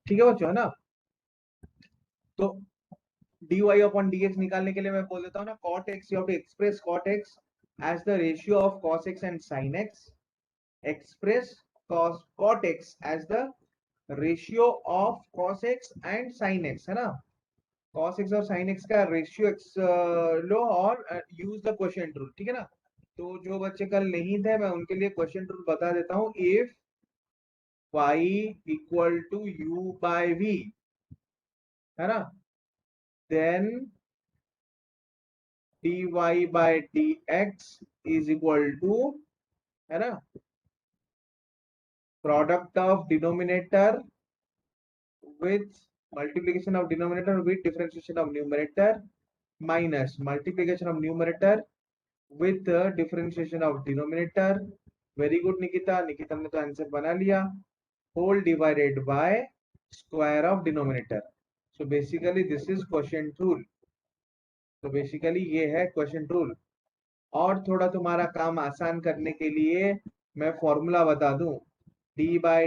ठीक है बच्चों, है ना। तो dy अपॉन dx निकालने के लिए मैं बोल देता हूँ ना, cot x, you have to express cot x as the ratio of cos x and sin x. Express cot x as the ratio of cos x and sin x, है ना। cos x और sin x का ratio x लो और use the quotient rule, ठीक है ना। तो जो बच्चे कल नहीं थे, मैं उनके लिए क्वोशिएंट रूल बता देता हूँ। If y equal to u by v, है ना, then dy by dx is equal to, है ना, product of denominator with multiplication of denominator with differentiation of numerator minus multiplication of numerator with differentiation of denominator. Very good Nikita, Nikita ने तो answer बना लिया। Whole divided by square of denominator. So basically this is quotient rule. तो basically ये है quotient rule. और थोड़ा तुम्हारा काम आसान करने के लिए मैं फॉर्मूला बता दूं। D by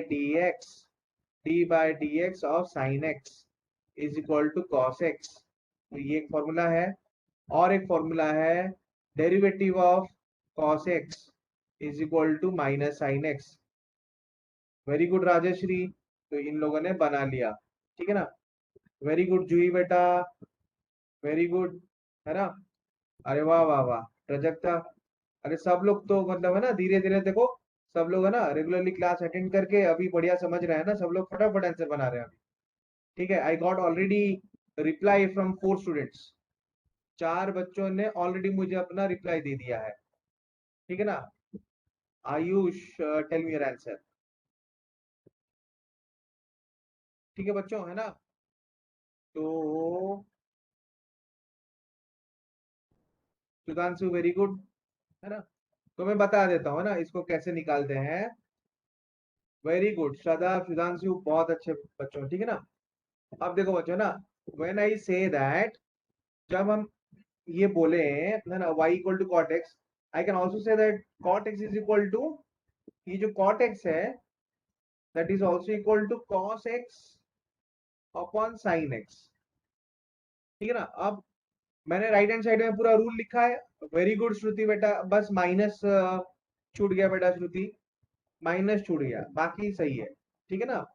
D x of sine x is equal to cos x. तो ये एक फॉर्मूला है। और एक फॉर्मूला है derivative of cos x is equal to minus sine x. Very good Rajshree, तो इन लोगों ने बना लिया, ठीक है ना। वेरी गुड जूही बेटा, वेरी गुड, है ना। अरे वाह वाह वाह प्रजक्ता। अरे सब लोग तो मतलब है ना, धीरे धीरे देखो, सब लोग है ना रेगुलरली क्लास अटेंड करके अभी बढ़िया समझ रहे हैं ना, सब लोग फटाफट आंसर बना रहे हैं अभी। ठीक है, I got already reply from 4 students. 4 बच्चों ने ऑलरेडी मुझे अपना रिप्लाई दे दिया है, ठीक है ना। Ayush, tell me your answer. ठीक है बच्चों, है ना। तो सुधांशु वेरी गुड, है ना। तो मैं बता देता हूँ ना इसको कैसे निकालते हैं। वेरी गुड श्रद्धा, सुधांशु बहुत अच्छे बच्चों, ठीक है ना। अब देखो बच्चों ना, व्हेन आई से दैट, जब हम ये बोले है ना y equal to cot x, I can also say that cot x is equal to, ये जो कॉट एक्स है that is also equal to cos x upon sine x, ठीक है ना। अब मैंने राइट हैंड साइड में पूरा रूल लिखा है। वेरी गुड श्रुति बेटा, बस माइनस छूट गया बेटा श्रुति, माइनस छूट गया, बाकी सही है, ठीक है ना।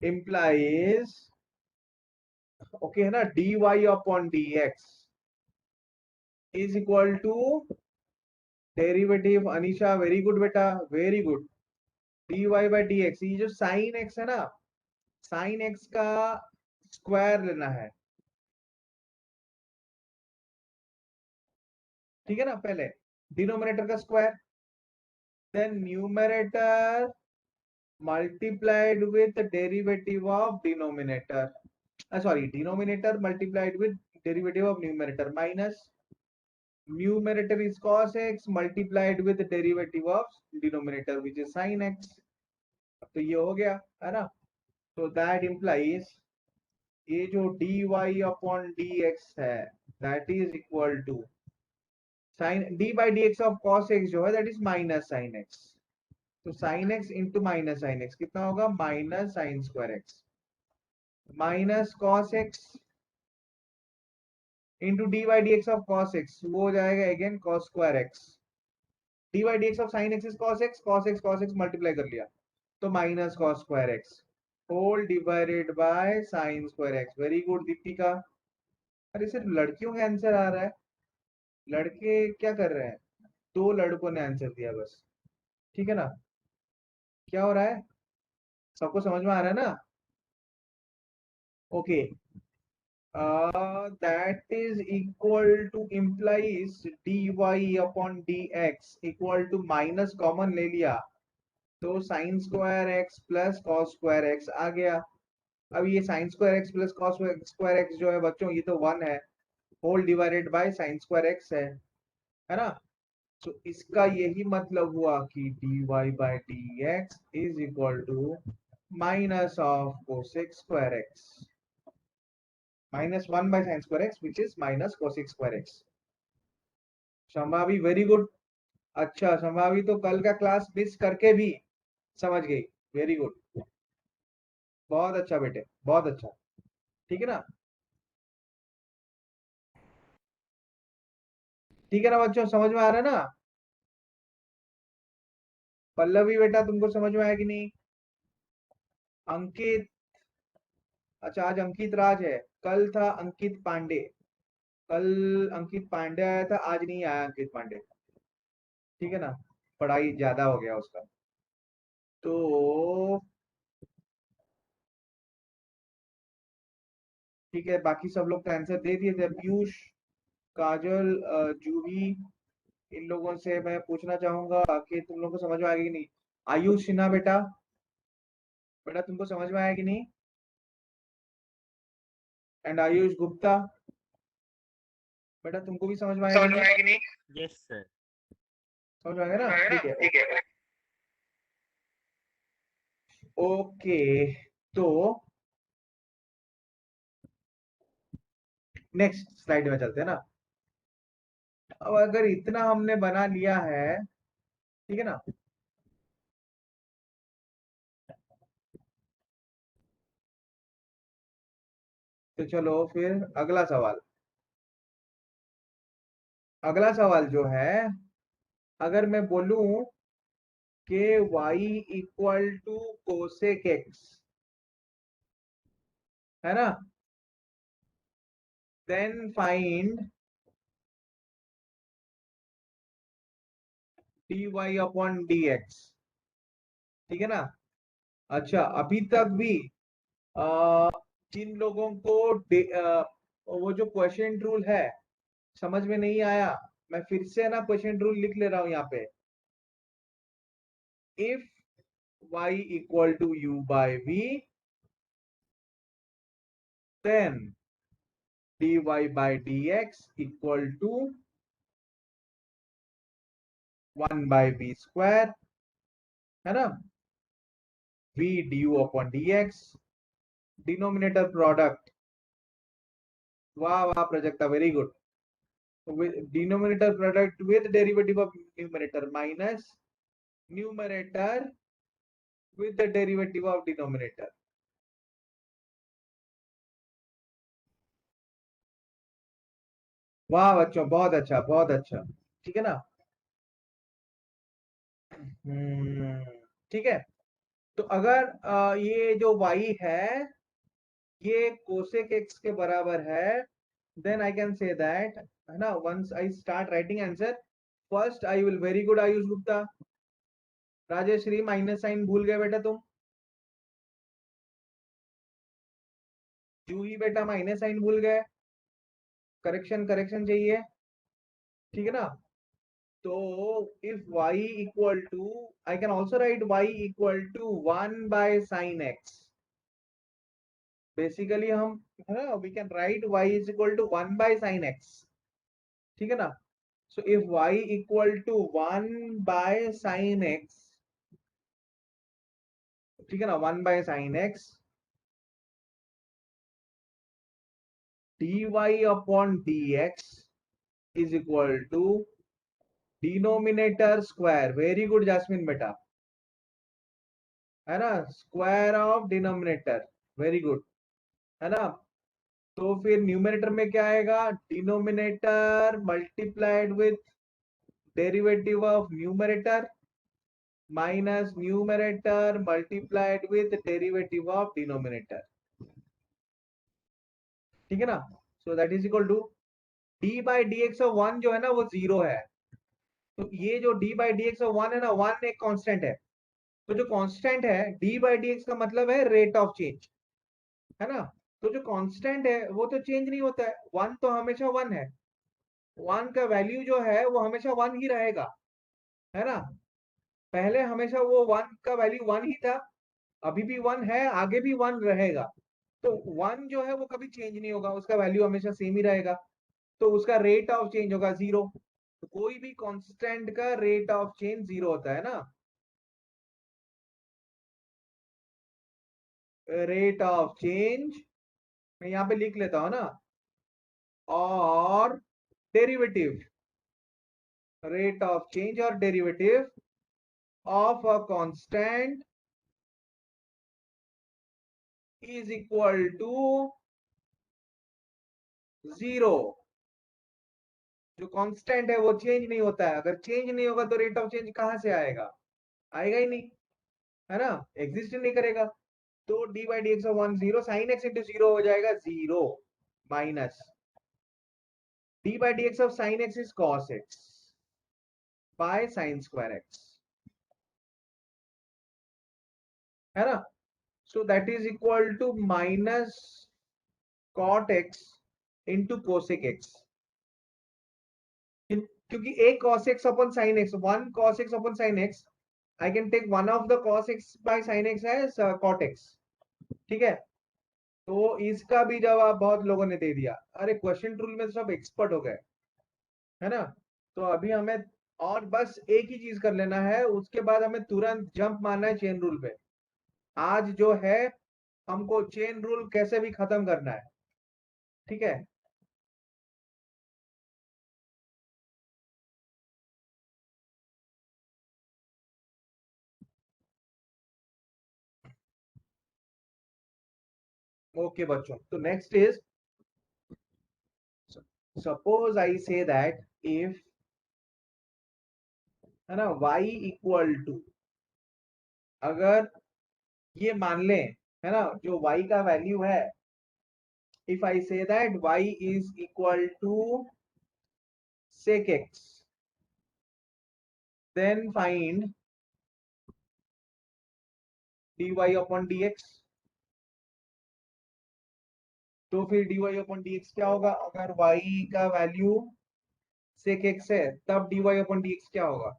इम्प्लाइज, ओके है ना, D Y upon D X is equal to derivative, Anisha very good बेटा, very good, D Y by D X, ये जो साइन एक्स है ना, साइन एक्स का स्क्वायर लेना है, ठीक है ना। पहले डिनोमिनेटर का square, then numerator multiplied with derivative of denominator, sorry, denominator multiplied with derivative of numerator minus numerator is cos x multiplied with derivative of denominator which is sin x। तो ये हो गया, है ना। तो दैट implies ये जो dy upon dx है that is equal to sine D by D x of cos X जो है that is minus sine X. तो sine x into minus sine X कितना होगा, minus sine square X minus cos X into D by D x of cos X, वो हो जाएगा again cos square X. D by D x of sine x is cos X, cos X multiply कर लिया तो minus cos square x whole divided by sine square x. Very good Deepika. अरे सिर्फ लड़कियों का आंसर आ रहा है, लड़के क्या कर रहे हैं, 2 लड़कों ने आंसर दिया बस, ठीक है ना। क्या हो रहा है, सबको समझ में आ रहा है ना। Okay, that is equal to implies dy upon dx equal to minus common ले लिया तो sine square X plus cos square X आ गया। अब ये sine square X plus cos square X जो है बच्चों ये तो 1 है, whole divided by sine square x है ना। तो इसका यही मतलब हुआ कि dy by dx is equal to minus of cosec square X minus 1 by sine square X which is minus cosec square X. Sambhavi very good. अच्छा संभावी तो कल का क्लास मिस करके भी समझ गई, वेरी गुड। बहुत अच्छा बेटे, बहुत अच्छा। ठीक है ना? ठीक है ना बच्चों, समझ में आ रहा है ना? पल्लवी बेटा तुमको समझ में आया कि नहीं? अंकित, अच्छा आज अंकित राज है, कल था अंकित पांडे। कल अंकित पांडे आया था, आज नहीं आया अंकित पांडे। ठीक है ना? पढ़ाई ज्यादा हो गया उसका। तो ठीक है, बाकी सब लोग तो आंसर दे दिए थे। पीयूष, काजल, जूही, इन लोगों से मैं पूछना चाहूंगा कि तुम लोग को समझ में आएगी कि नहीं। आयुष सिन्हा बेटा, बेटा तुमको समझ में आया कि नहीं? एंड आयुष गुप्ता, बेटा तुमको भी समझ में आया कि समझ में नहीं? आया कि नहीं? Yes sir. समझ में आएगा ना? है ना? ठीक है, ठीक है। ओके। तो नेक्स्ट स्लाइड में चलते हैं ना। अब अगर इतना हमने बना लिया है, ठीक है ना, तो चलो फिर अगला सवाल। अगला सवाल जो है, अगर मैं बोलूं कि y equal to cosec x, है ना, then find dy upon dx। ठीक है ना? अच्छा, अभी तक भी आ, जिन लोगों को वो जो क्वेश्चन रूल है समझ में नहीं आया, मैं फिर से ना क्वेश्चन रूल लिख ले रहा हूं यहाँ पे। If y equal to u by v, then dy by dx equal to 1 by v square, है ना, v du upon dx। Denominator product, वाह वाह Prajakta, very good. Denominator product with derivative of numerator minus numerator with the derivative of denominator। वाह बच्चों, बहुत अच्छा, बहुत अच्छा। ठीक है ना? हम्म, ठीक है। तो अगर ये जो y है ये कोसेक x के बराबर है, then I can say that, है ना, once I start writing answer, first I will, very good Ayush Gupta. Rajeshree, minus sine भूल गए बेटा तुम। जूही बेटा माइनस साइन भूल गए, करेक्शन करेक्शन चाहिए। ठीक है ना? तो if y equal to, I can also write y equal to 1 by sin x। Basically हम, है ना, we can write y is equal to 1 by sin x। ठीक है ना? So if y equal to 1 by sin x, ठीक है ना, 1 by sin x, dy upon dx is equal to denominator square, very good Jasmine बेटा, है ना, square of denominator, very good, है ना। तो फिर न्यूमरेटर में क्या आएगा? Denominator multiplied with derivative of numerator minus numerator multiplied with derivative of denominator. ठीक है ना? So that is equal to d by D x of one जो है ना वो जीरो है। तो ये जो d by D x of one है ना, वन एक कांस्टेंट है। तो जो कांस्टेंट है डी बाई डी एक्स का मतलब है रेट ऑफ चेंज, है ना। तो जो कांस्टेंट है वो तो चेंज नहीं होता है, वन तो हमेशा वन है। वन का वैल्यू जो है वो हमेशा वन ही रहेगा, है ना। पहले हमेशा वो वन का वैल्यू वन ही था, अभी भी वन है, आगे भी वन रहेगा। तो वन जो है वो कभी चेंज नहीं होगा, उसका वैल्यू हमेशा सेम ही रहेगा। तो उसका रेट ऑफ चेंज होगा जीरो। तो कोई भी कांस्टेंट का रेट ऑफ चेंज जीरो होता है ना। रेट ऑफ चेंज, मैं यहाँ पे लिख लेता हूं ना, और डेरिवेटिव, रेट ऑफ चेंज और derivative of a constant is equal to 0। जो कांस्टेंट है वो चेंज नहीं होता है, अगर चेंज नहीं होगा तो रेट ऑफ चेंज कहां से आएगा? आएगा ही नहीं, है ना, एग्जिस्ट ही नहीं करेगा। तो d by D x of 1 0, sine x into 0 हो जाएगा 0 minus d by D x of sine x is cos x by sine square x, है ना। So that is equal to minus cot x into cosec x, क्योंकि एक cos x upon sin x, one cos x upon sin x, I can take one of the cos x by sin x as cot x, ठीक है। तो इसका भी जवाब बहुत लोगों ने दे दिया, अरे क्वेश्चन रूल में तो सब एक्सपर्ट हो गए, है ना। तो अभी हमें और बस एक ही चीज कर लेना है, उसके बाद हमें तुरंत जंप मारना है चेन रूल पे। आज जो है हमको चेन रूल कैसे भी खत्म करना है, ठीक है। ओके बच्चों, तो next is, suppose I say that if, है ना, y इक्वल टू, अगर ये मान लें, है ना, जो y का वैल्यू है, if I say that y is equal to sec x, then find dy upon dx। तो फिर dy अपॉन dx क्या होगा? अगर y का वैल्यू sec x है, तब dy अपॉन dx क्या होगा?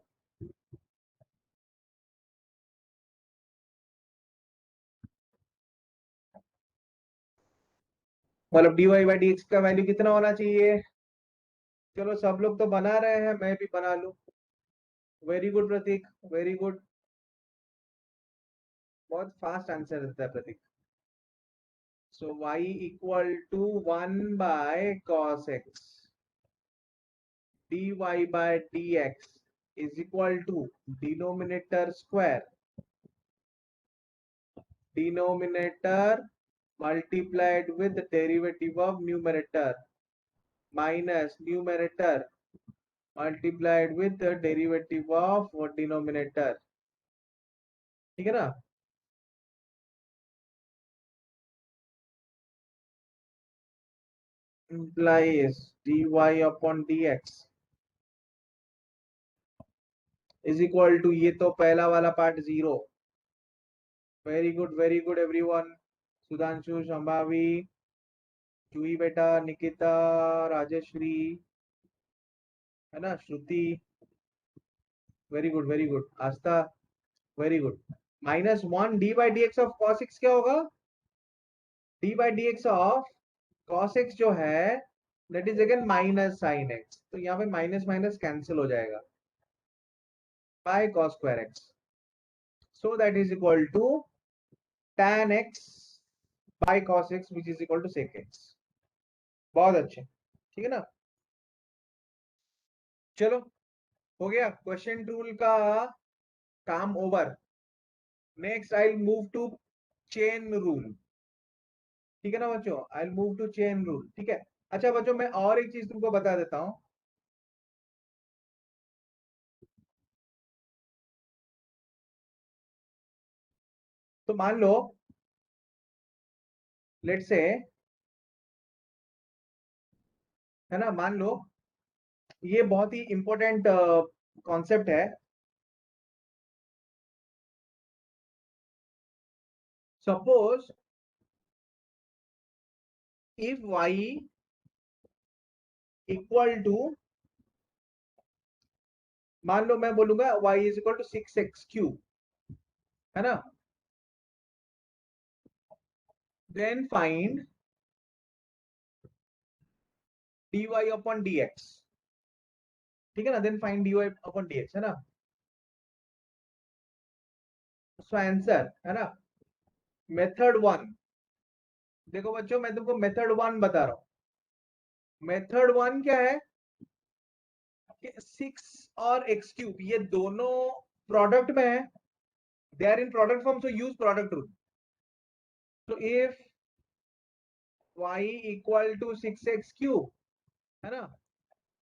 मतलब dy बाई dx का वैल्यू कितना होना चाहिए? चलो सब लोग तो बना रहे हैं, मैं भी बना लूं। Very good Prateek, very good, बहुत फास्ट आंसर देता है Prateek. So y equal to 1 by cos x dy by dx is equal to denominator square, denominator multiplied with the derivative of numerator minus numerator multiplied with the derivative of denominator, ठीक है ना। implies dy upon dx is equal to, ये तो पहला वाला part 0। Very good everyone, Sudhanshu, Sambhavi, Juhi बेटा, निकिता, राजश्री, है ना, Shruti, very good Aastha, very good. -1 D by D x of cos X क्या होगा? D by D x of cos X जो है, that is again minus sine X, तो यहाँ पे माइनस माइनस कैंसिल हो जाएगा by cos square X, so that is equal to tan X by cos x which is equal to sec x. बहुत अच्छे, ठीक है ना। चलो, हो गया क्वेश्चन रूल का काम over. Next I move to chain rule, ठीक है ना बच्चों, I move to chain rule, ठीक है। अच्छा बच्चों, मैं और एक चीज तुमको बता देता हूं। तो मान लो, लेट से, है ना, मान लो ये बहुत ही इंपॉर्टेंट कॉन्सेप्ट है। Suppose if y equal to, मान लो मैं बोलूंगा y is equal to 6x³ है ना, then find dy upon dx, ठीक है ना, then find dy upon dx, है ना। सो आंसर, है ना, मेथड 1। देखो बच्चों, मैं तुमको मेथड 1 बता रहा हूं। मेथड 1 क्या है कि 6 और x³ ये दोनों प्रोडक्ट में है, they are in product form, so use product rule. तो if y equal to 6x cube, है ना,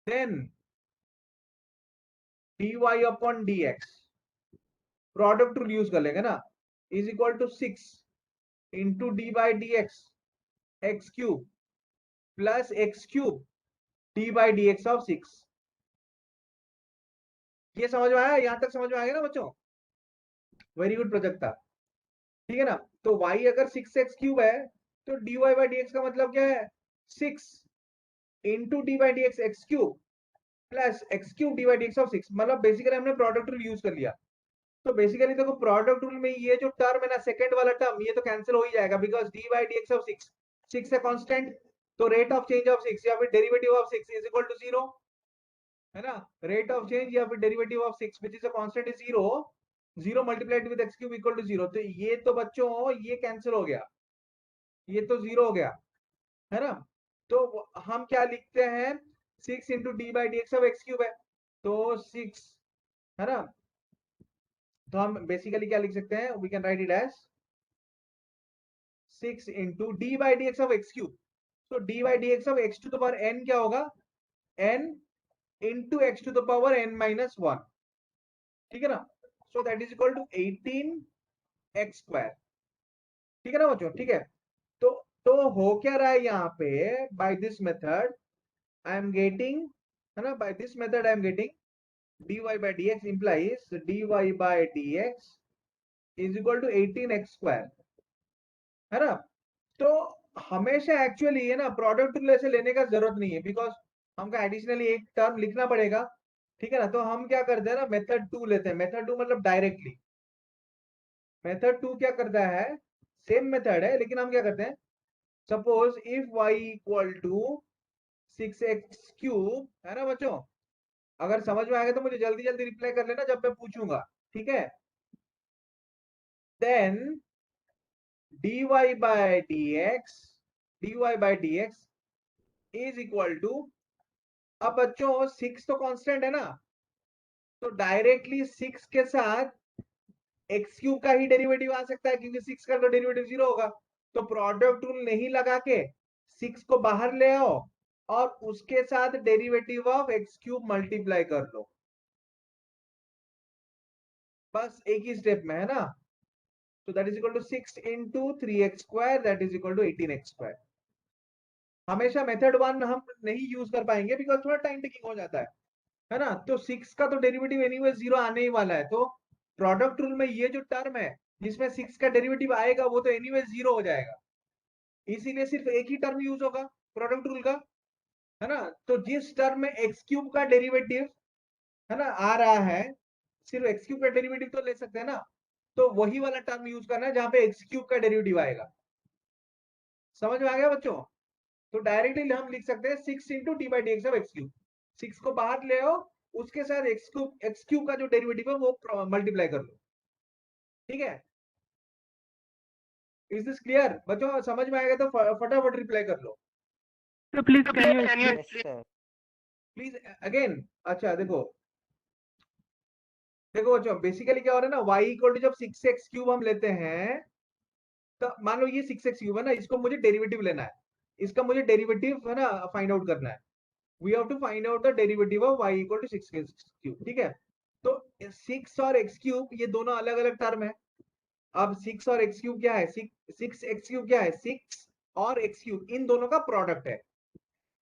then dy upon dx, product rule use कर लेंगे ना, is equal to 6 into D by D x cube plus x cube d by D x of 6। ये समझ में आया? यहां तक समझ में आ गया ना बच्चों? वेरी गुड प्रोजेक्ट था। ठीक है ना? तो y अगर 6x क्यूब है तो dy बाई डी एक्स का मतलब क्या है? 6 into D by D x cube plus x cube d by D x of 6। मतलब बेसिकली हमने प्रोडक्ट रूल यूज कर लिया। तो बेसिकली देखो प्रोडक्ट रूल में ये जो टर्म है ना, सेकंड वाला टर्म, ये तो कैंसिल हो ही जाएगा because D by D x of 6 है कांस्टेंट। तो रेट ऑफ चेंज ऑफ 6 या फिर derivative of 6 is equal to 0, है ना? रेट ऑफ चेंज या फिर derivative of 6 which is a constant is 0, 0 multiplied with x cube equal to 0। तो ये तो बच्चों ये कैंसिल हो गया, ये तो 0 हो गया, है ना? तो हम क्या लिखते हैं? 6 into D by D x of x cube है, तो 6, है ना? तो हम बेसिकली क्या लिख सकते हैं? We can write it as 6 into D by D x of x cube. तो d by D x of x to the power n क्या होगा? N into x to the power n minus 1। ठीक है ना? So that is equal to 18 x square. ठीक है ना बच्चों? ठीक है। तो हो क्या रहा है यहाँ पे? By this method I am getting, है ना, by this method I am getting dy by dx implies dy by dx is equal to 18x square, है ना? तो हमेशा एक्चुअली है ना प्रोडक्ट रूल ऐसे लेने का जरूरत नहीं है बिकॉज हमको एडिशनली एक टर्म लिखना पड़ेगा। ठीक है ना? तो हम क्या करते हैं ना, मेथड 2 लेते हैं। मेथड 2 मतलब डायरेक्टली। मेथड 2 क्या करता है? सेम मेथड है लेकिन हम क्या करते हैं, suppose if y equal to 6x cube, है ना बच्चों? अगर समझ में आ गया तो मुझे जल्दी जल्दी रिप्लाई कर लेना जब मैं पूछूंगा, ठीक है? Then dy by dx, dy by dx is equal to, अब बच्चों 6 तो कांस्टेंट है ना, तो डायरेक्टली 6 के साथ एक्स क्यूब का ही डेरिवेटिव आ सकता है क्योंकि 6 का तो डेरिवेटिव 0 होगा। तो प्रोडक्ट रूल नहीं लगा के 6 को बाहर ले आओ और उसके साथ derivative of x cube multiply कर लो, बस एक ही स्टेप में, है ना? तो that is equal to 6 into 3x square, that is equal to 18x square. हमेशा मेथड 1 हम नहीं यूज कर पाएंगे बिकॉज थोड़ा टाइम टेकिंग हो जाता है ना? तो 6 का तो डेरिवेटिव एनीवे 0 आने ही वाला है, तो प्रोडक्ट रूल में ये जो टर्म है जिसमें 6 का डेरिवेटिव आएगा वो तो एनीवे 0 हो जाएगा, इसीलिए सिर्फ एक ही टर्म यूज होगा प्रोडक्ट रूल का, है ना? तो जिस टर्म में एक्स क्यूब का डेरिवेटिव, है ना, आ रहा है, सिर्फ एक्स क्यूब का डेरिवेटिव तो ले सकते हैं ना, तो वही वाला टर्म यूज करना है जहां पे एक्स क्यूब का डेरिवेटिव आएगा। समझ में आ गया बच्चों? तो डायरेक्टली हम लिख सकते हैं 6 into D by D x of x cube. 6 को बाहर ले आओ, उसके साथ एक्स क्यूब का जो डेरिवेटिव है वो मल्टीप्लाई कर लो। ठीक है? इज दिस क्लियर बच्चों? समझ में आएगा तो फटाफट रिप्लाई कर लो please can you explain? Yes sir. Please again. अच्छा देखो, देखो बच्चों बेसिकली क्या हो रहा है ना, y इक्वल टू जब 6x क्यूब हम लेते हैं, तो मान लो ये 6x क्यूब है ना, इसको मुझे डेरिवेटिव लेना है, इसका मुझे डेरिवेटिव है ना फाइंड आउट करना है। We have to find out the derivative of y equal to 6x cube. ठीक है? तो 6 और x क्यूब ये दोनों अलग अलग टर्म है। अब 6 और x क्यूब क्या है? 6 x क्यूब क्या है? 6 और x क्यूब इन दोनों का प्रोडक्ट है।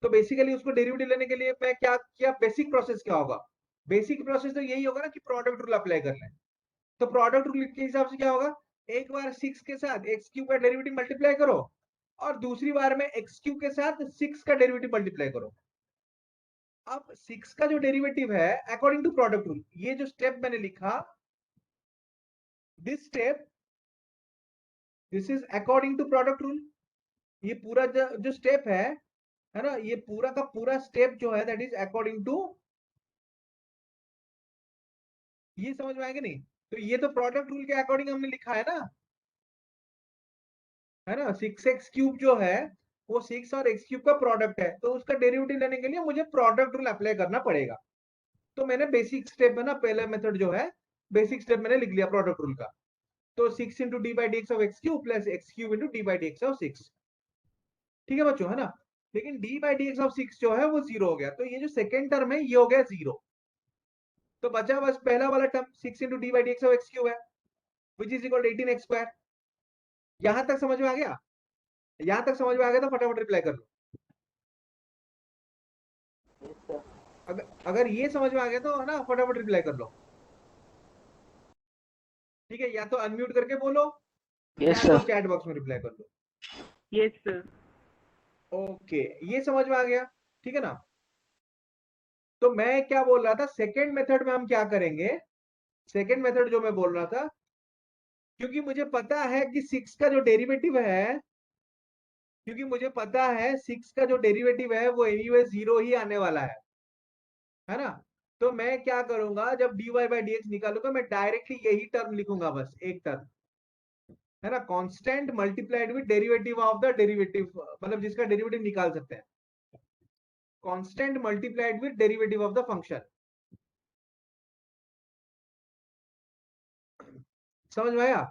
तो बेसिकली उसको डेरिवेटिव लेने के लिए मैं क्या बेसिक प्रोसेस क्या होगा? बेसिक प्रोसेस तो यही होगा ना कि प्रोडक्ट रूल अप्लाई कर लें। तो प्रोडक्ट रूल के हिसाब से क्या होगा? एक बार 6 के साथ एक्स क्यूब का डेरिवेटिव मल्टीप्लाई करो और दूसरी बार में एक्स क्यूब के साथ 6 का डेरिवेटिव मल्टीप्लाई करो। अब 6 का जो डेरिवेटिव है अकॉर्डिंग टू प्रोडक्ट रूल, ये जो स्टेप मैंने लिखा, this step, this is according to product rule. ये पूरा जो स्टेप है ना, ये पूरा का पूरा स्टेप जो है दैट इज अकॉर्डिंग टू, ये समझ में आएगा नहीं? तो ये तो प्रोडक्ट रूल के अकॉर्डिंग हमने लिखा है ना, है ना? 6x क्यूब जो है वो 6 और x क्यूब का प्रोडक्ट है, तो उसका डेरिवेटिव लेने के लिए मुझे प्रोडक्ट रूल अप्लाई करना पड़ेगा। तो मैंने बेसिक स्टेप है ना, पहला मेथड जो है बेसिक स्टेप मैंने लिख लिया प्रोडक्ट रूल का। तो 6 into D by D x of x cube plus x cube into D by D x of 6। ठीक है बच्चों, है ना। लेकिन D by D x of 6 जो है वो 0 हो गया, तो ये जो सेकेंड टर्म है ये हो गया 0। तो बचा बस पहला वाला term 6 into D by D x of x cube है, which is equal 18 x square. यहां तक समझ में आ गया? यहां तक समझ में आ गया तो फटाफट रिप्लाई कर लो। अगर ये समझ में आ गया तो है ना, फटाफट रिप्लाई कर लो। ठीक है, या तो अनम्यूट करके बोलो Yes, या तो sir. चैट बॉक्स में रिप्लाई कर लो। Yes, sir. ओके, ये समझ में आ गया, ठीक है ना। तो मैं क्या बोल रहा था, सेकेंड मेथड में हम क्या करेंगे। सेकेंड मेथड जो मैं बोल रहा था, क्योंकि मुझे पता है कि 6 का जो डेरिवेटिव है, क्योंकि मुझे पता है 6 का जो डेरिवेटिव है वो एनीवे 0 ही आने वाला है ना। तो मैं क्या करूंगा, जब dy बाई डी एक्स निकालूंगा मैं डायरेक्टली यही टर्म लिखूंगा, बस एक टर्म, है ना। Constant multiplied with derivative of the derivative, मतलब जिसका डेरिवेटिव निकाल सकते हैं। Constant multiplied with derivative of the function. समझ में आया?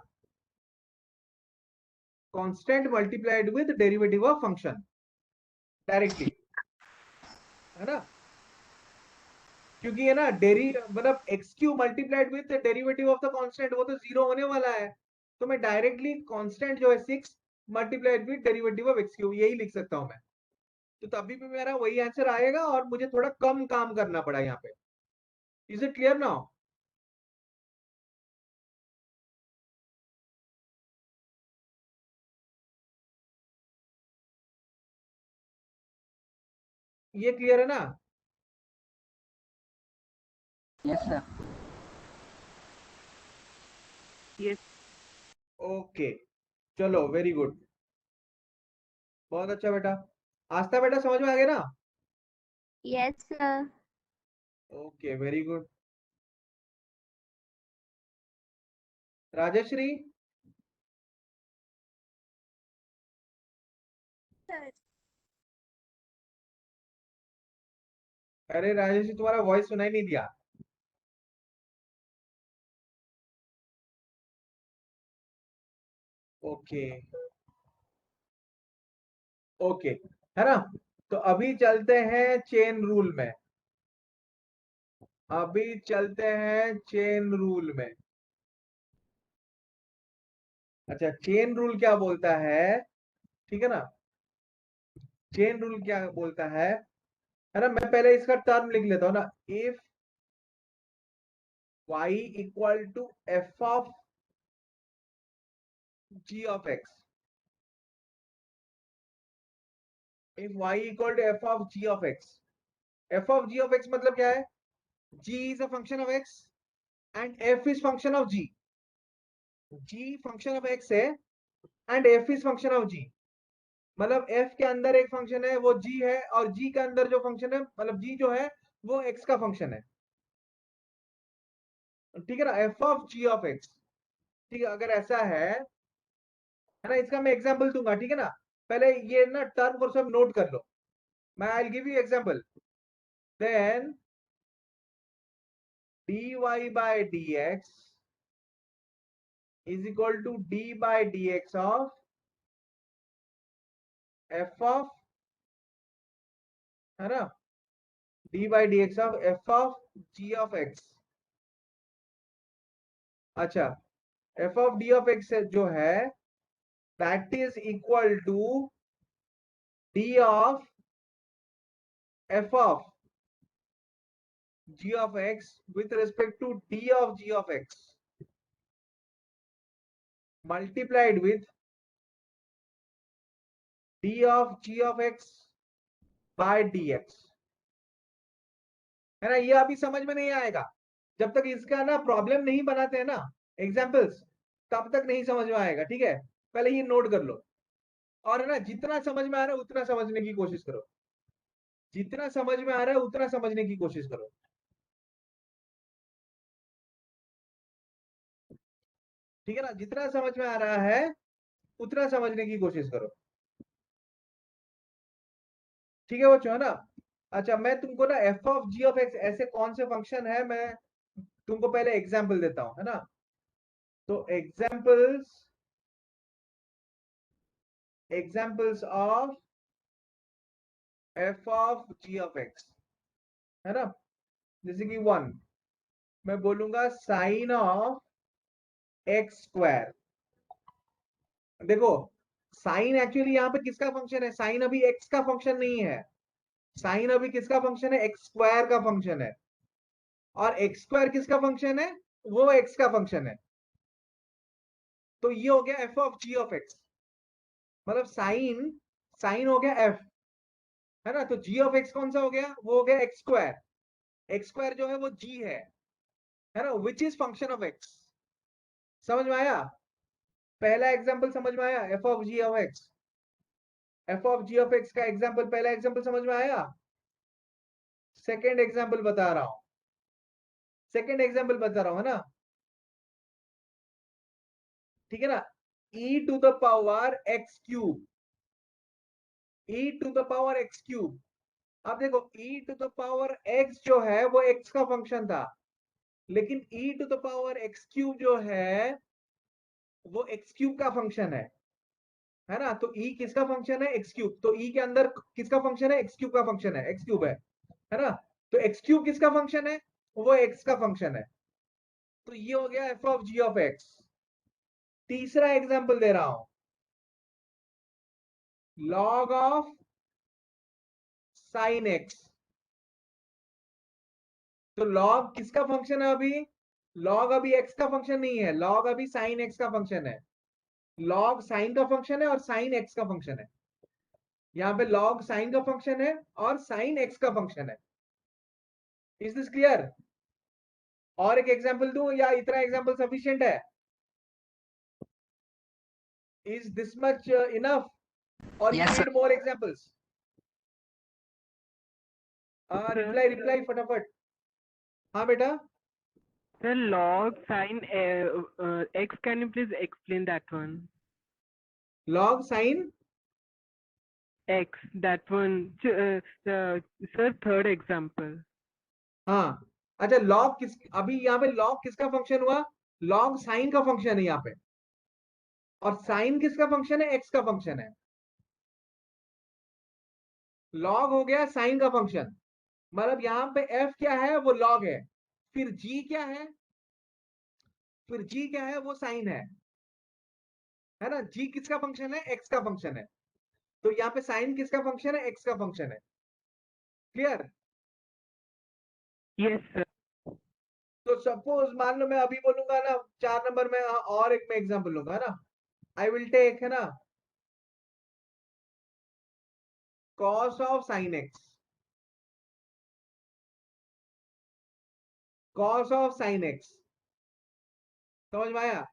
Constant multiplied with derivative of function directly, है ना। क्योंकि है ना डेरी मतलब x Q multiplied with derivative of the constant, वो तो 0 होने वाला है। तो मैं डायरेक्टली कांस्टेंट जो है 6 multiplied with derivative of x Q यही लिख सकता हूं मैं। तो तभी भी मेरा वही आंसर आएगा और मुझे थोड़ा कम काम करना पड़ा यहाँ पे। Is it clear now? ये क्लियर है ना? Yes, sir. Yes. ओके, चलो वेरी गुड, बहुत अच्छा बेटा। आस्था बेटा समझ में आ गया ना? Yes, sir. Okay very good. Rajshree, Sir. अरे राजश्री तुम्हारा वॉइस सुनाई नहीं दिया। ओके ओके, है ना। तो अभी चलते हैं चेन रूल में, अभी चलते हैं चेन रूल में। अच्छा, चेन रूल क्या बोलता है, ठीक है ना। चेन रूल क्या बोलता है ना। मैं पहले इसका टर्म लिख लेता हूं ना। If y equal to f of ji of x, if y equal to f of ji of x, F of ji of x मतलब क्या है, g is a function of x and f is function of g। g function of x है and f is function of g, मतलब f के अंदर एक function है वो g है, और g के अंदर जो फंक्शन है मतलब g जो है वो x का फंक्शन है, ठीक है ना। f of g of x, ठीक है। अगर ऐसा है ना, इसका मैं एग्जांपल दूंगा, ठीक है ना। पहले ये ना टर्म को सब नोट कर लो, मैं I will give you example. Then dy by dx is equal to d by dx of f of, है ना, d by dx of f of g of x। अच्छा, f of d of x जो है that is equal to d of f of g of x with respect to d of g of x multiplied with d of g of x by dx, है ना। ये अभी समझ में नहीं आएगा जब तक इसका ना प्रॉब्लम नहीं बनाते हैं ना, एग्जाम्पल्स, तब तक नहीं समझ में आएगा, ठीक है। पहले ये नोट कर लो, और है ना जितना समझ में आ रहा है उतना समझने की कोशिश करो, जितना समझ में आ रहा है उतना समझने की कोशिश करो, ठीक है ना। जितना समझ में आ रहा है उतना समझने की कोशिश करो, ठीक है बच्चों, है ना। अच्छा, मैं तुमको ना F of ji of x ऐसे कौन से फंक्शन है मैं तुमको पहले एग्जाम्पल देता हूं, है ना। तो examples of F of ji of X है ना, जैसे कि 1 मैं बोलूंगा साइन ऑफ एक्स स्क्वायर। देखो साइन एक्चुअली यहाँ पे किसका फंक्शन है, साइन अभी एक्स का फंक्शन नहीं है, साइन अभी किसका फंक्शन है, एक्स स्क्वायर का फंक्शन है, और एक्स स्क्वायर किसका फंक्शन है, वो एक्स का फंक्शन है। तो ये हो गया F of ji of x, मतलब साइन साइन हो गया एफ, है ना, तो जी ऑफ एक्स कौन सा हो गया, वो हो गया एक्स स्क्वायर, एक्स स्क्वायर जो है वो जी है ना, which is function of X. समझ में आया, पहला एग्जांपल समझ में आया, F of ji of x, F of ji of X का एग्जांपल, पहला एग्जांपल समझ में आया। सेकंड एग्जांपल बता रहा हूं, सेकंड एग्जांपल बता रहा हूं, है ना, ठीक है ना, e to the power X cube, e to the power X cube. अब देखो e to the power x जो है वो x का फंक्शन था, लेकिन e to the power X cube जो है वो एक्स क्यूब का फंक्शन है ना, तो e किसका फंक्शन है, एक्स क्यूब, तो e के अंदर किसका फंक्शन है, एक्स क्यूब का फंक्शन है, एक्स क्यूब है ना, तो एक्स क्यूब किसका फंक्शन है, वो x का फंक्शन है। तो ये हो गया F of ji of X. तीसरा एग्जांपल दे रहा हूं, लॉग ऑफ साइन एक्स। तो लॉग किसका फंक्शन है अभी, लॉग अभी x का फंक्शन नहीं है, लॉग अभी साइन x का फंक्शन है, लॉग साइन का फंक्शन है और साइन x का फंक्शन है, यहाँ पे लॉग साइन का फंक्शन है और साइन x का फंक्शन है। इज दिस क्लियर, और एक एग्जांपल दूं या इतना एग्जांपल सफिशिएंट है, इज दिस मच इनफ और you Yes, sir. Need more examples. Sir, reply reply फटाफट, हाँ बेटा, sir, log sin x. Can you please explain that one? Log sign, X, that one. Sir, third example. हाँ अच्छा, log किस, अभी यहाँ पे लॉग किसका फंक्शन हुआ, लॉग साइन का फंक्शन है यहाँ पे, और साइन किसका फंक्शन है, एक्स का फंक्शन है, लॉग हो गया साइन का फंक्शन, मतलब यहाँ पे एफ क्या है, वो लॉग है, फिर जी क्या है, फिर जी क्या है, वो साइन है ना, जी किसका फंक्शन है, एक्स का फंक्शन है, तो यहाँ पे साइन किसका फंक्शन है, एक्स का फंक्शन है। Clear, Yes, sir. तो सपोज मान लो मैं अभी बोलूंगा ना 4 नंबर में, और एक मैं एग्जांपल लूंगा, है ना, आई विल टेक, है ना, cos of sine x, cos of sine x, समझ में आया,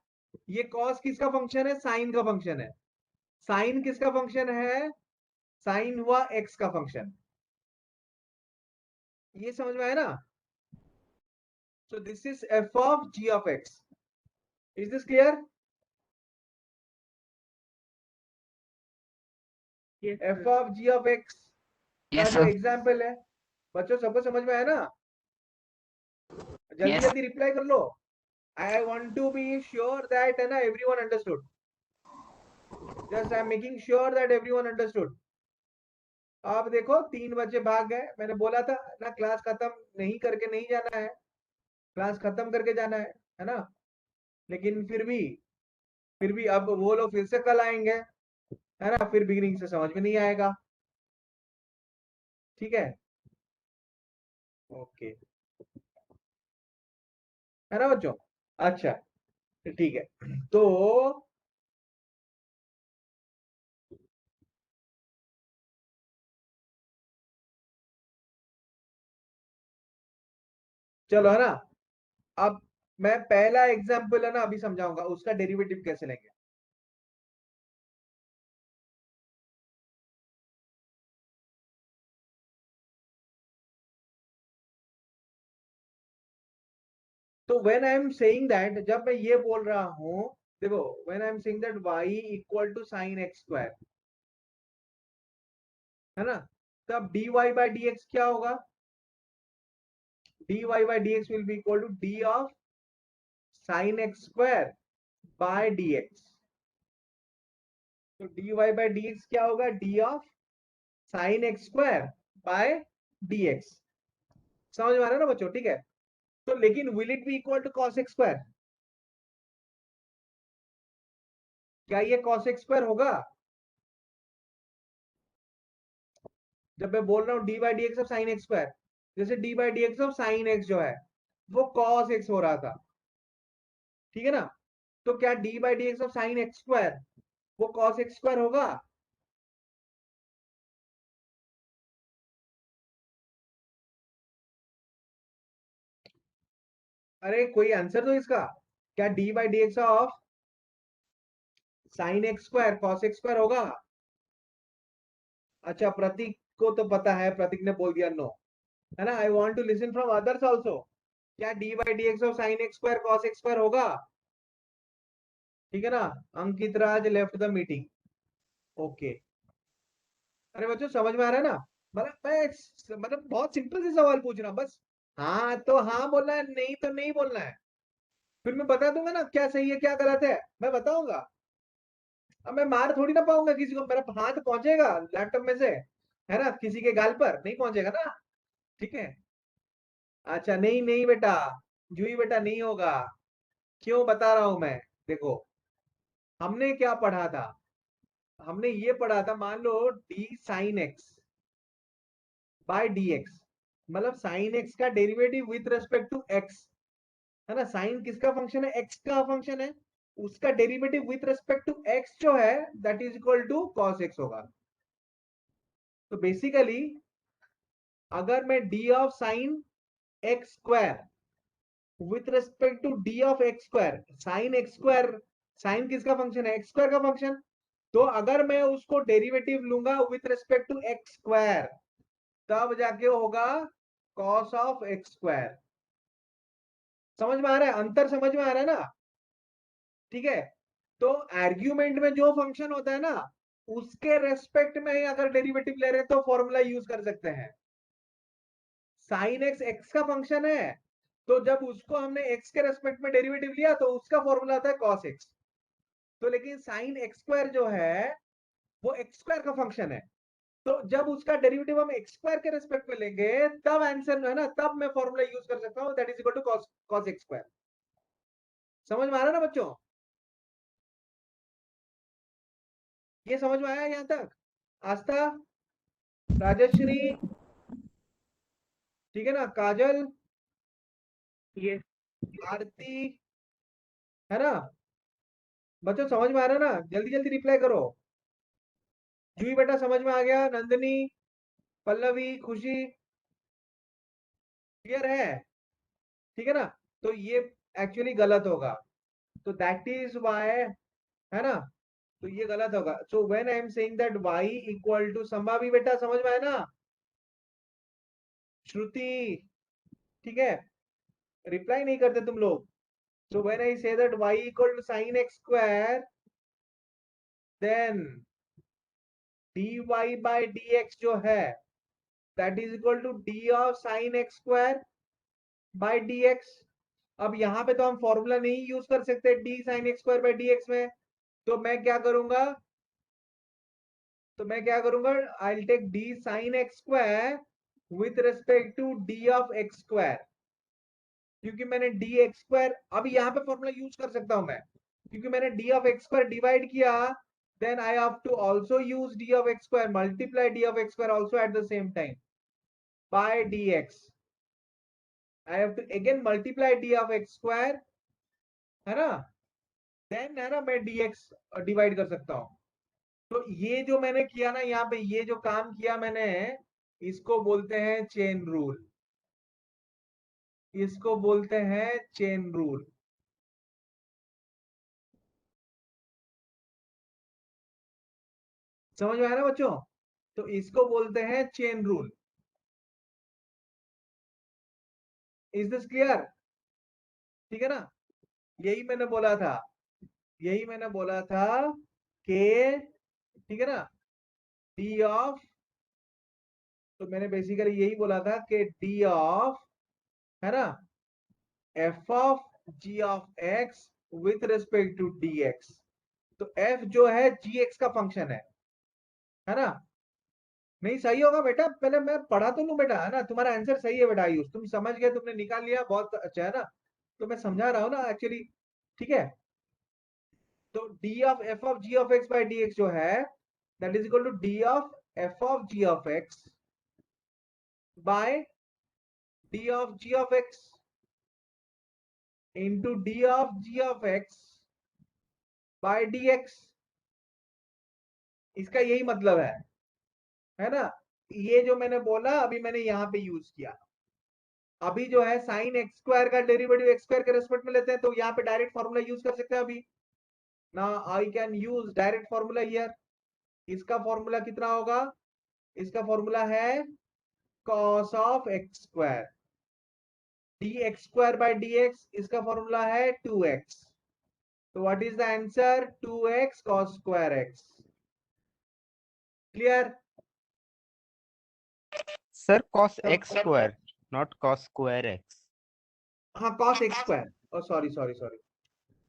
ये कॉस किसका फंक्शन है, साइन का फंक्शन है, साइन किसका फंक्शन है, साइन हुआ एक्स का फंक्शन, ये समझ में आया ना, so this is f of g of x, is this clear, Yes, f sir. of g of x का Yes, जो sir. एग्जाम्पल है, बच्चों सबको समझ में आया ना, जल्दी Yes. जल्दी रिप्लाई कर लो, I want to be sure that, है ना, everyone understood, just I am making sure that everyone understood. अब देखो 3 बच्चे भाग गए, मैंने बोला था ना क्लास खत्म नहीं करके नहीं जाना है, क्लास खत्म करके जाना है ना, लेकिन फिर भी अब वो लोग फिर से कल आएंगे, है ना, फिर बिगिनिंग से समझ में नहीं आएगा, ठीक है, ओके, है ना बच्चों, अच्छा ठीक है, तो चलो, है ना, अब मैं पहला एग्जाम्पल, है ना, अभी समझाऊंगा उसका डेरिवेटिव कैसे लेंगे। तो when I am saying that, जब मैं ये बोल रहा हूं, देखो when I am saying that y equal to sine x square, है ना, तब dy बाई डी एक्स क्या होगा, dy by D x will be equal to D of sine x square by d x. तो d y by d x क्या होगा, d of sine x square by d x. समझ में आ रहा है ना बच्चों, ठीक है। तो लेकिन will it be equal to cos x square, क्या ये कॉस एक्स स्क्वायर होगा? जब मैं बोल रहा हूँ d by D x of sine x square, जैसे d by D x of sine x जो है वो कॉस एक्स हो रहा था, ठीक है ना। तो क्या d by D x of sine x square वो कॉस एक्स स्क्वायर होगा? अरे कोई आंसर दो इसका, क्या d by D x of sine x square cos x square होगा? अच्छा प्रतीक को तो पता है, प्रतीक ने बोल दिया नो, है ना। I want to listen from others also, क्या d by D x of sine x square cos x square होगा? ठीक है ना। Ankit Raj left the meeting. Okay. अरे बच्चों समझ में आ रहा है ना, मतलब बहुत सिंपल से सवाल पूछ रहा हूं बस। हाँ तो हाँ बोलना है, नहीं तो नहीं बोलना है। फिर मैं बता दूंगा ना क्या सही है क्या गलत है, मैं बताऊंगा। अब मैं मार थोड़ी ना पाऊंगा किसी को, मेरा हाथ पहुंचेगा लैपटॉप में से, है ना, किसी के गाल पर नहीं पहुंचेगा ना। ठीक है। अच्छा नहीं नहीं बेटा, जूही बेटा नहीं होगा। क्यों बता रहा हूं मैं, देखो हमने क्या पढ़ा था, हमने ये पढ़ा था, मान लो d sine x by d x, मतलब साइन एक्स का derivative with respect to x, है ना। साइन किसका फंक्शन है, एक्स का फंक्शन है, उसका derivative with respect to X जो है that is equal to cos X होगा। तो बेसिकली अगर मैं D of sine x square with respect to D of x square, sine x square, sine किसका फंक्शन है, एक्स स्क्वायर का function, तो अगर मैं उसको डेरिवेटिव लूंगा with respect to x square तब जाके होगा कॉस ऑफ एक्स स्क्वायर। समझ में आ रहा है, अंतर समझ में आ रहा है ना, ठीक है। तो आर्ग्यूमेंट में जो फंक्शन होता है ना उसके रेस्पेक्ट में ही अगर डेरिवेटिव ले रहे हैं तो फॉर्मूला यूज कर सकते हैं। साइन एक्स एक्स का फंक्शन है, तो जब उसको हमने एक्स के रेस्पेक्ट में डेरिवेटिव लिया तो उसका फॉर्मूला आता है कॉस एक्स। तो लेकिन साइन एक्स स्क्वायर जो है वो एक्स स्क्वायर का फंक्शन है, तो जब उसका डेरिवेटिव हम एक्स स्क्वायर के रेस्पेक्ट में लेंगे तब आंसर है ना, तब मैं फॉर्मूला यूज कर सकता हूं that is equal to cos cos x square. समझ में आ रहा है ना बच्चों, ये समझ में आया यहां तक? आस्था, राजश्री, ठीक है ना, काजल, Yes. आरती, है ना। बच्चों समझ में आ रहा है ना, जल्दी जल्दी रिप्लाई करो। जूही बेटा समझ में आ गया, नंदनी, पल्लवी, खुशी, क्लियर है, ठीक है ना। तो ये एक्चुअली गलत होगा, तो दैट इज वाई, है ना, तो ये गलत होगा। So when I am saying that y equal to, Sambhavi बेटा समझ में आया ना, श्रुति, ठीक है, रिप्लाई नहीं करते तुम लोग। सो when I say that y equal to sine x square then dy by dx जो है that is equal to D of sine x square by dx। अब यहाँ पे तो हम फॉर्मूला नहीं यूज कर सकते D sine x square by dx में, तो मैं क्या करूंगा, I take D sine x square with respect to D of x square, क्योंकि मैंने डी एक्स स्क्वायर, अब यहाँ पे फॉर्मूला यूज कर सकता हूं मैं, क्योंकि मैंने d of x square divide किया, then I have to also use d of x square multiply d of x square also at the same time by dx। I have to again multiply d of x square, है ना, then है ना मैं dx divide कर सकता हूं। तो ये जो मैंने किया ना यहाँ पे, ये जो काम किया मैंने, इसको बोलते हैं चेन रूल, इसको बोलते हैं चेन रूल। समझ में आया ना बच्चों, तो इसको बोलते हैं chain rule. Is this clear, ठीक है ना। यही मैंने बोला था, यही मैंने बोला था कि, ठीक है ना, डी ऑफ, तो मैंने बेसिकली यही बोला था कि डी ऑफ, है ना, F of ji of X with respect to dx। तो f जो है gx का फंक्शन है ना? नहीं सही होगा बेटा, पहले मैं पढ़ा तो लूं बेटा, है ना? तुम्हारा आंसर सही है बेटा आयुष, तुम समझ गए, तुमने निकाल लिया, बहुत अच्छा है ना? तो मैं समझा रहा हूँ ना एक्चुअली, ठीक है? तो d of f of g of x by dx जो है that is equal to d of f of g of x by d of g of x into d of g of x by dx। इसका यही मतलब है ना? ये जो मैंने बोला अभी मैंने यहाँ पे यूज किया। अभी जो है साइन एक्स स्क्वायर का डेरिवेटिव एक्स स्क्वायर के रेस्पेक्ट में लेते हैं, तो यहाँ पे डायरेक्ट फॉर्मूला यूज कर सकते हैं अभी ना। I can use direct formula here. इसका फॉर्मूला कितना होगा? इसका फॉर्मूला है cos of x square, D x square by d x. इसका फॉर्मूला है 2x। तो what is the answer? 2x cos square x। Clear? Sir, cos x square, not cos square x. हाँ cos x square, ओ sorry sorry sorry,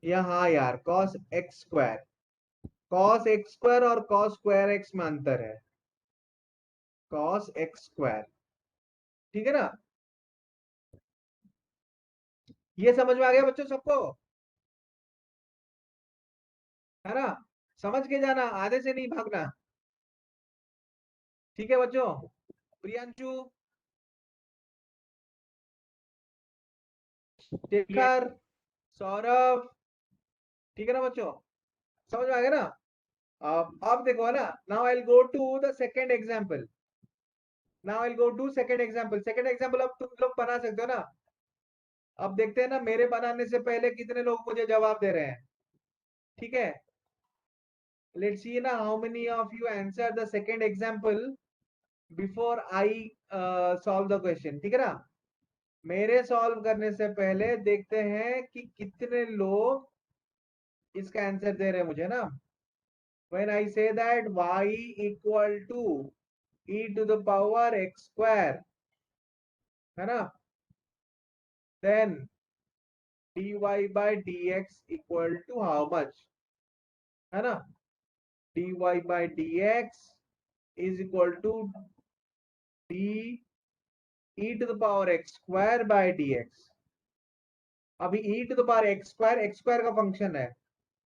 यहाँ यार cos x square, cos x square और cos square x में अंतर है। cos x square, ठीक है ना? ये समझ में आ गया बच्चों सबको? है ना? समझ के जाना, आधे से नहीं भागना। ठीक है बच्चों? प्रियांशु, शेखर, सौरभ, ठीक है ना बच्चों? समझ में आ गया ना? अब देखो, है ना? Now I will go to the second example. Now I will go to second example. Second example अब तुम लोग बना सकते हो ना? अब देखते हैं ना मेरे बनाने से पहले कितने लोग मुझे जवाब दे रहे हैं। ठीक है, लेट्स सी ना how many of you answer the second example before I solve the question. ठीक है ना? मेरे सॉल्व करने से पहले देखते हैं कि कितने लोग इसका आंसर दे रहे हैं मुझे ना। When I say that y equal to e to the power x square, है ना? Then dy by dx equal to how much, है ना? dy by dx is equal to d e to the power x square by dx। अभी e to the power x square का function है,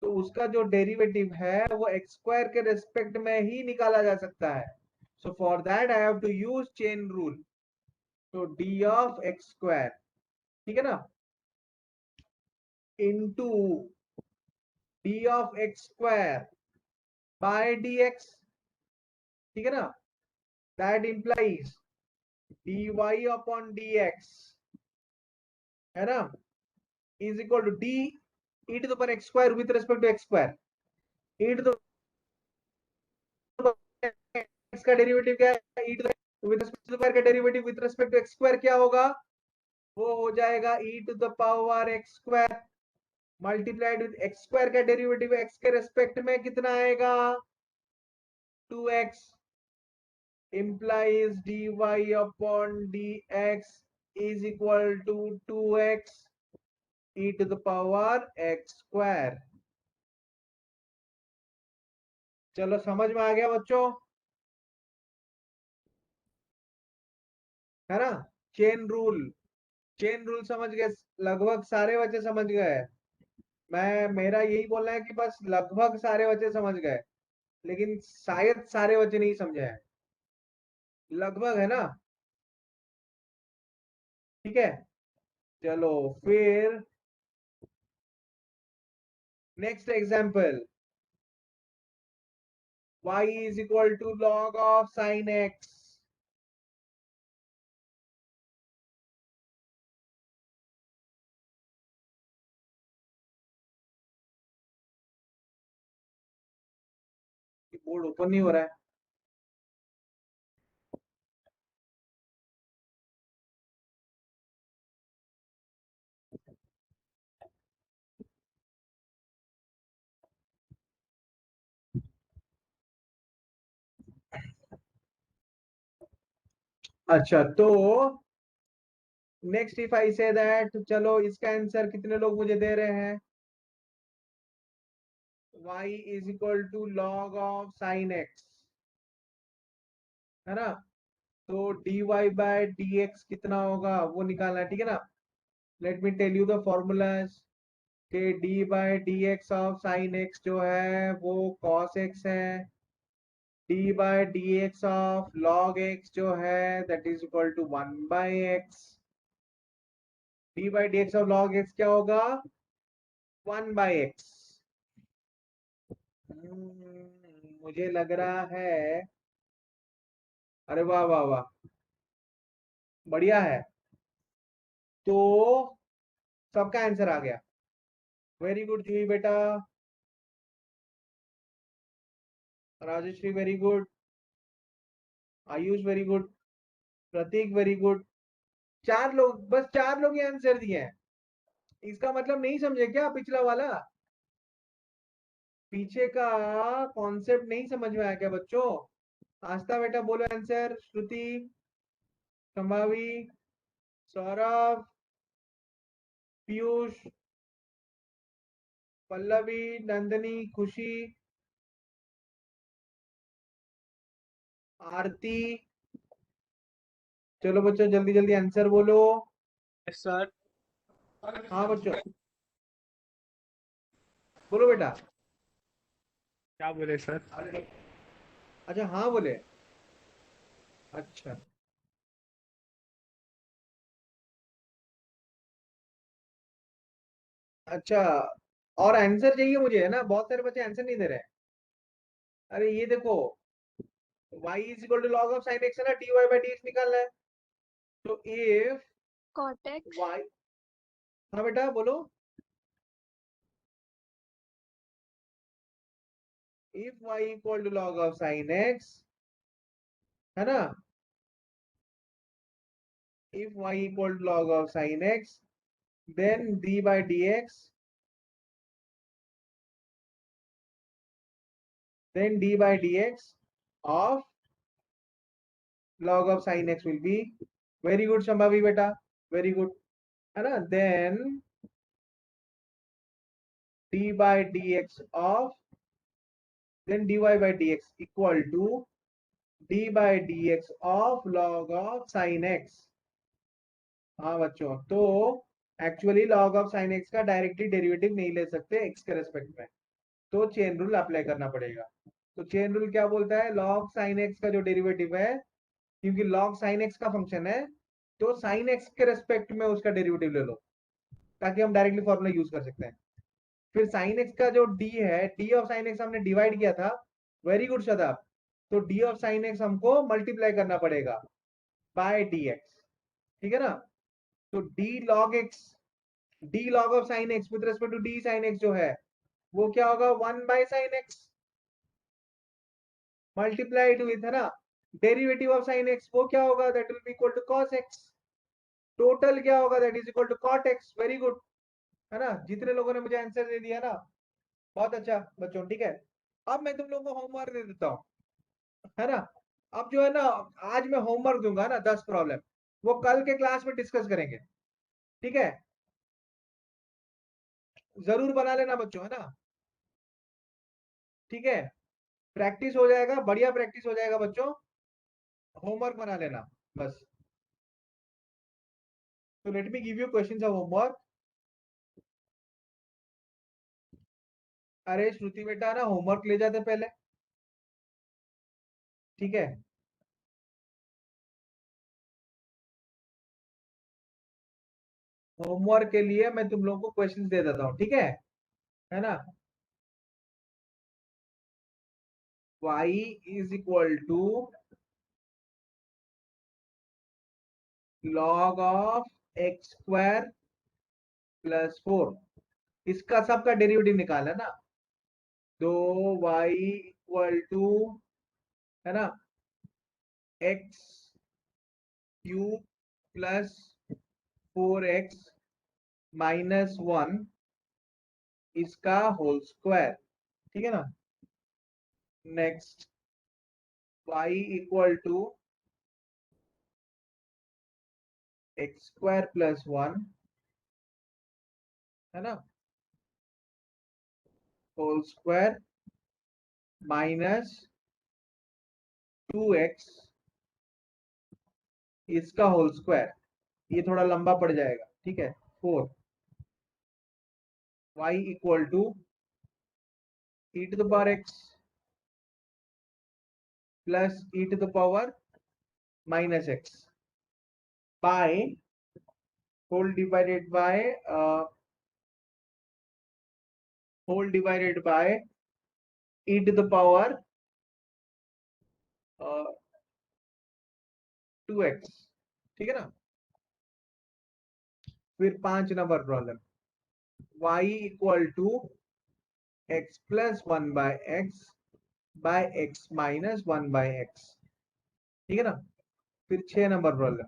तो उसका जो डेरिवेटिव है वो एक्स स्क्वायर के रेस्पेक्ट में ही निकाला जा सकता है। So for that I have to use chain rule. तो डी ऑफ एक्स स्क्वायर, ठीक है ना, into d of x square by d x, ठीक है ना? That implies d Y upon D x, है ना, is equal to d e to the power x square with respect to x square. E to the x का derivative क्या है? E to the with respect to square का derivative with respect to x square क्या होगा? वो हो जाएगा e to the power x square multiplied with X square का डेरिवेटिव एक्स के रेस्पेक्ट में कितना आएगा? 2x implies dy upon dx is equal to 2x e to the power x square. चलो समझ में आ गया बच्चों? है ना? चेन रूल, चेन रूल समझ गए? लगभग सारे बच्चे समझ गए। मैं मेरा यही बोलना है कि बस लगभग सारे बच्चे समझ गए, लेकिन शायद सारे बच्चे नहीं समझे हैं। लगभग, है ना? ठीक है, चलो फिर next example. y is equal to log of sin x। Board open नहीं हो रहा है। अच्छा, तो next if I say that, चलो इसका आंसर कितने लोग मुझे दे रहे हैं? y is equal to log of sine x, है ना। तो dy बाय dx कितना होगा वो निकालना है, ठीक है ना। Let me tell you the formulas के d bye dx of sine x जो है वो cos x है, d bye dx of log x जो है that is equal to 1 by x। d bye dx of log x क्या होगा, 1 by x। मुझे लग रहा है, अरे वाह वाह वाह, बढ़िया है। तो सबका आंसर आ गया, वेरी गुड जूही बेटा, Rajshree very good, Ayush very good, Prateek very good. चार लोग, बस चार लोग ये आंसर दिए हैं। इसका मतलब नहीं समझे क्या पिछला वाला, पीछे का कॉन्सेप्ट नहीं समझ में आया क्या बच्चों। आस्था बेटा बोलो आंसर, श्रुति, संभावी, सौरभ, पीयूष, पल्लवी, नंदनी, खुशी, आरती। चलो बच्चों जल्दी जल्दी आंसर बोलो। सर हाँ बच्चों बोलो बेटा। क्या बोले सर? अच्छा हाँ बोले, अच्छा अच्छा, और आंसर चाहिए मुझे, है ना, बहुत सारे बच्चे आंसर नहीं दे रहे हैं। अरे ये देखो, y is equal to log of sine x है ना, dy बाय dx निकालना है। तो इफ cot x, y, हाँ बेटा बोलो, if y equal to log of sine x, है ना, if y equal to log of sin x, then d by dx, then d by dx of log of sin x will be, very good Shambhavi beta, very good, है ना, then d by dx of, then dy by dx equal to d by dx of log of sin x। हाँ बच्चों, तो actually log of sin x का directly derivative नहीं ले सकते x के रेस्पेक्ट में, तो चेन रूल अप्लाई करना पड़ेगा। तो चेन रूल क्या बोलता है, log sin x का जो डेरिवेटिव है, क्योंकि log sin x का फंक्शन है, तो sin x के रेस्पेक्ट में उसका डेरिवेटिव ले लो, ताकि हम डायरेक्टली फॉर्मूला यूज कर सकते हैं। फिर sin x का जो d है, d ऑफ sin x हमने डिवाइड किया था, वेरी गुड शदाब, तो d ऑफ sin x हमको मल्टीप्लाई करना पड़ेगा बाय dx, ठीक है ना। तो d log x, d log of sin x with respect to d sin x जो है वो क्या होगा, 1 by sin x multiplied with, है ना, डेरिवेटिव ऑफ sin x वो क्या होगा, that will be equal to cos x, total क्या होगा, that is equal to cot x, very good, है ना। जितने लोगों ने मुझे आंसर दे दिया ना, बहुत अच्छा बच्चों, ठीक है। अब मैं तुम लोगों को होमवर्क दे देता हूँ, है ना। अब जो है ना, आज मैं होमवर्क दूंगा ना 10 प्रॉब्लम, वो कल के क्लास में डिस्कस करेंगे, ठीक है। जरूर बना लेना बच्चों, है ना, ठीक है। प्रैक्टिस हो जाएगा, बढ़िया प्रैक्टिस हो जाएगा बच्चों, होमवर्क बना लेना बस। तो let me give you questions of homework. अरे श्रुति बेटा ना होमवर्क ले जाते पहले, ठीक है। होमवर्क के लिए मैं तुम लोगों को क्वेश्चंस दे देता हूँ, ठीक है ना। y is equal to log of x square plus 4, इसका सबका डेरिवेटिव निकाला ना। तो y इक्वल टू, है ना, x cube plus 4x minus 1 इसका होल स्क्वायर, ठीक है ना। Next y equal to x square plus 1, है ना, होल स्क्वायर माइनस 2x इसका होल स्क्वायर, ये थोड़ा लंबा पड़ जाएगा, ठीक है। 4 y equal to e to the power x plus e to the power minus x by whole divided by e to the power 2x, ठीक है ना। फिर 5 number problem, y equal to x plus 1 by x minus 1 by x, ठीक है ना। फिर 6 number problem,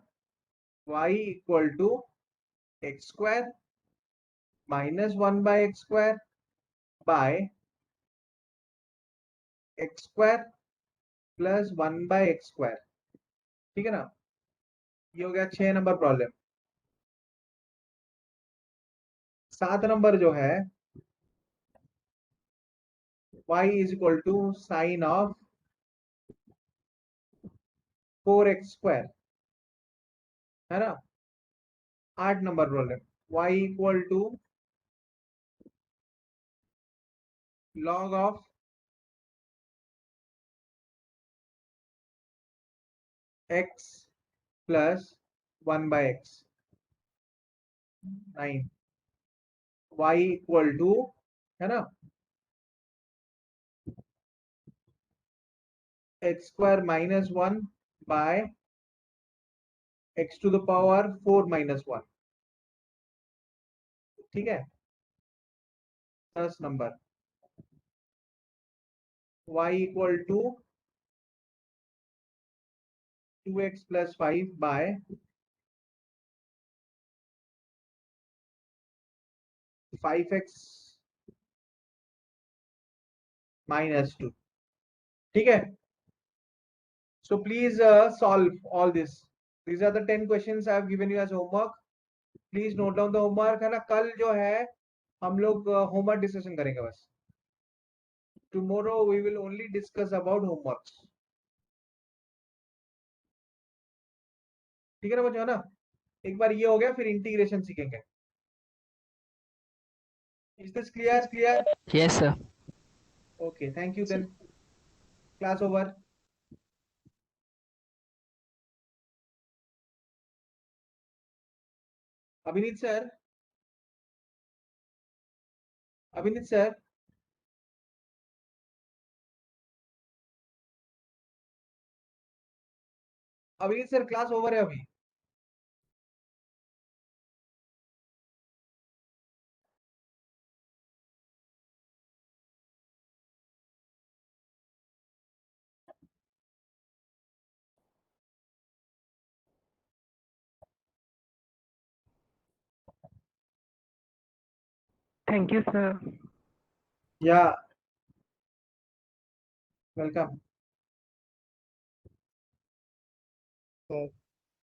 y equal to x square minus 1 by X square by X square plus 1 by X square, ठीक है ना। ये हो गया 6 नंबर प्रॉब्लम। 7 नंबर जो है, y is equal to sine of 4x square, है ना। 8 number problem, y equal to log of x plus 1 by x। 9 y equal to, है ना, X square minus 1 by X to the power 4 minus 1, ठीक है। 10 number, y equal to 2x plus 5 by 5x minus 2, ठीक है। So please solve all this. These are the 10 questions I have given you as homework. Please note down the homework, है ना। कल जो है हम लोग होमवर्क डिस्कशन करेंगे बस। Tomorrow we will only discuss about homeworks. ठीक है ना बच्चों, है ना। एक बार ये हो गया, फिर इंटीग्रेशन सीखेंगे। Is this clear? Yes, sir. Okay, thank you then. Class over. अभिनीत सर, अभिनीत सर, अभिनीत सर क्लास ओवर है अभी। Thank you, sir. Yeah, welcome. Sir